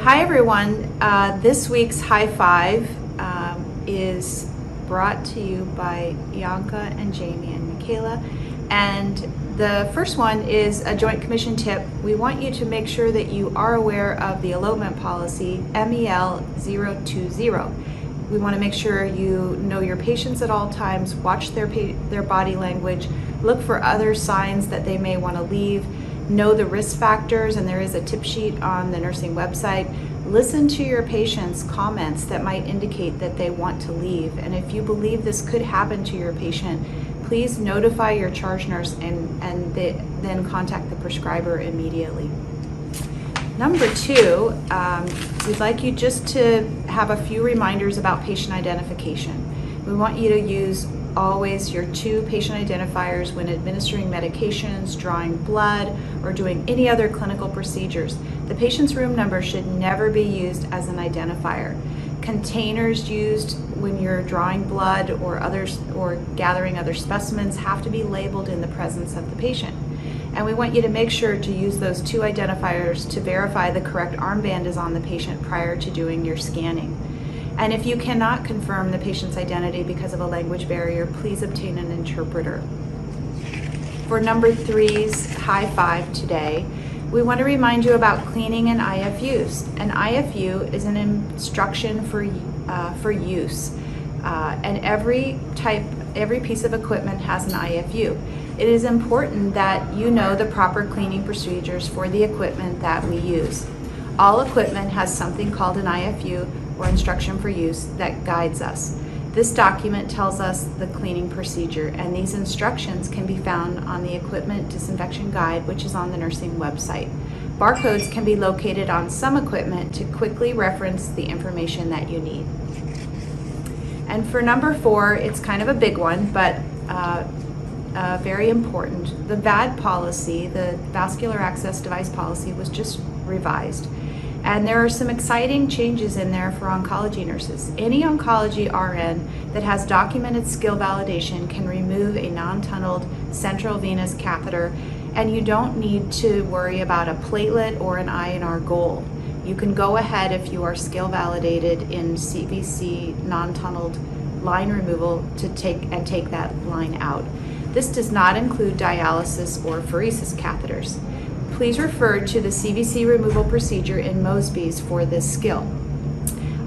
Hi everyone. This week's HiFive is brought to you by Bianca and Jamie and Michaela. And the first one is a Joint Commission tip. We want you to make sure that you are aware of the Elopement Policy, MEL 020. We want to make sure you know your patients at all times, watch their body language, look for other signs that they may want to leave, know the risk factors, and there is a tip sheet on the nursing website. Listen to your patients' comments that might indicate that they want to leave. And if you believe this could happen to your patient, please notify your charge nurse and then contact the prescriber immediately. Number two, we'd like you just to have a few reminders about patient identification. We want you to use always your 2 patient identifiers when administering medications, drawing blood, or doing any other clinical procedures. The patient's room number should never be used as an identifier. Containers used when you're drawing blood or gathering other specimens have to be labeled in the presence of the patient. And we want you to make sure to use those 2 identifiers to verify the correct armband is on the patient prior to doing your scanning. And if you cannot confirm the patient's identity because of a language barrier, please obtain an interpreter. For number 3's HiFive today, we want to remind you about cleaning and IFUs. An IFU is an instruction for use, and every piece of equipment has an IFU. It is important that you know the proper cleaning procedures for the equipment that we use. All equipment has something called an IFU, or instruction for use, that guides us. This document tells us the cleaning procedure, and these instructions can be found on the Equipment Disinfection Guide, which is on the nursing website. Barcodes can be located on some equipment to quickly reference the information that you need. And for number 4, it's kind of a big one, but very important. The VAD policy, the Vascular Access Device Policy, was just revised. And there are some exciting changes in there for oncology nurses. Any oncology RN that has documented skill validation can remove a non-tunneled central venous catheter, and you don't need to worry about a platelet or an INR goal. You can go ahead, if you are skill validated in CVC non-tunneled line removal, to take that line out. This does not include dialysis or pheresis catheters. Please refer to the CVC removal procedure in Mosby's for this skill.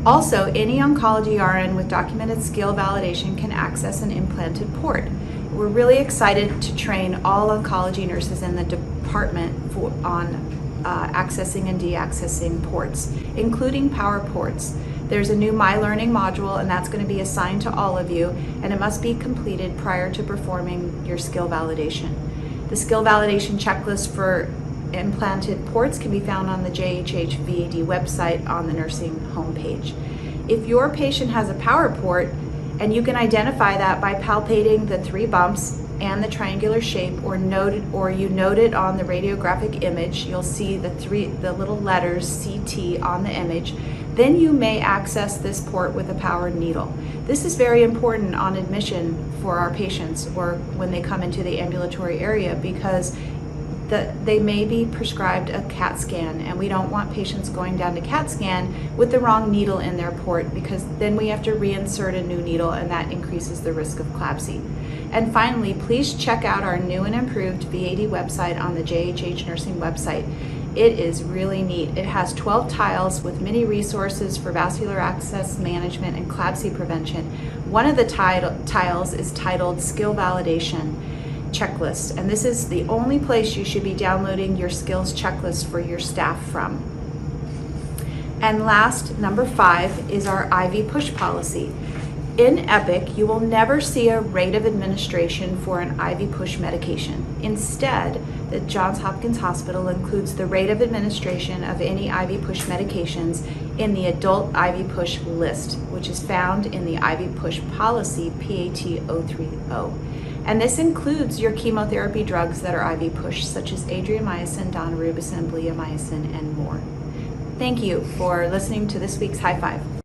Also, any oncology RN with documented skill validation can access an implanted port. We're really excited to train all oncology nurses in the department on accessing and deaccessing ports, including power ports. There's a new myLearning module, and that's going to be assigned to all of you, and it must be completed prior to performing your skill validation. The skill validation checklist for implanted ports can be found on the JHH VAD website on the nursing homepage. If your patient has a power port, and you can identify that by palpating the 3 bumps and the triangular shape, or you note it on the radiographic image, you'll see the little letters CT on the image, then you may access this port with a powered needle. This is very important on admission for our patients or when they come into the ambulatory area, because they may be prescribed a CAT scan, and we don't want patients going down to CAT scan with the wrong needle in their port, because then we have to reinsert a new needle, and that increases the risk of CLABSI. And finally, please check out our new and improved VAD website on the JHH nursing website. It is really neat. It has 12 tiles with many resources for vascular access management and CLABSI prevention. One of the tiles is titled Skill Validation Checklist, and this is the only place you should be downloading your skills checklist for your staff from. And last, number 5, is our IV push policy. In EPIC, you will never see a rate of administration for an IV push medication. Instead, the Johns Hopkins Hospital includes the rate of administration of any IV push medications in the adult IV push list, which is found in the IV push policy, PAT 030. And this includes your chemotherapy drugs that are IV push, such as adriamycin, daunorubicin, bleomycin, and more. Thank you for listening to this week's HiFive.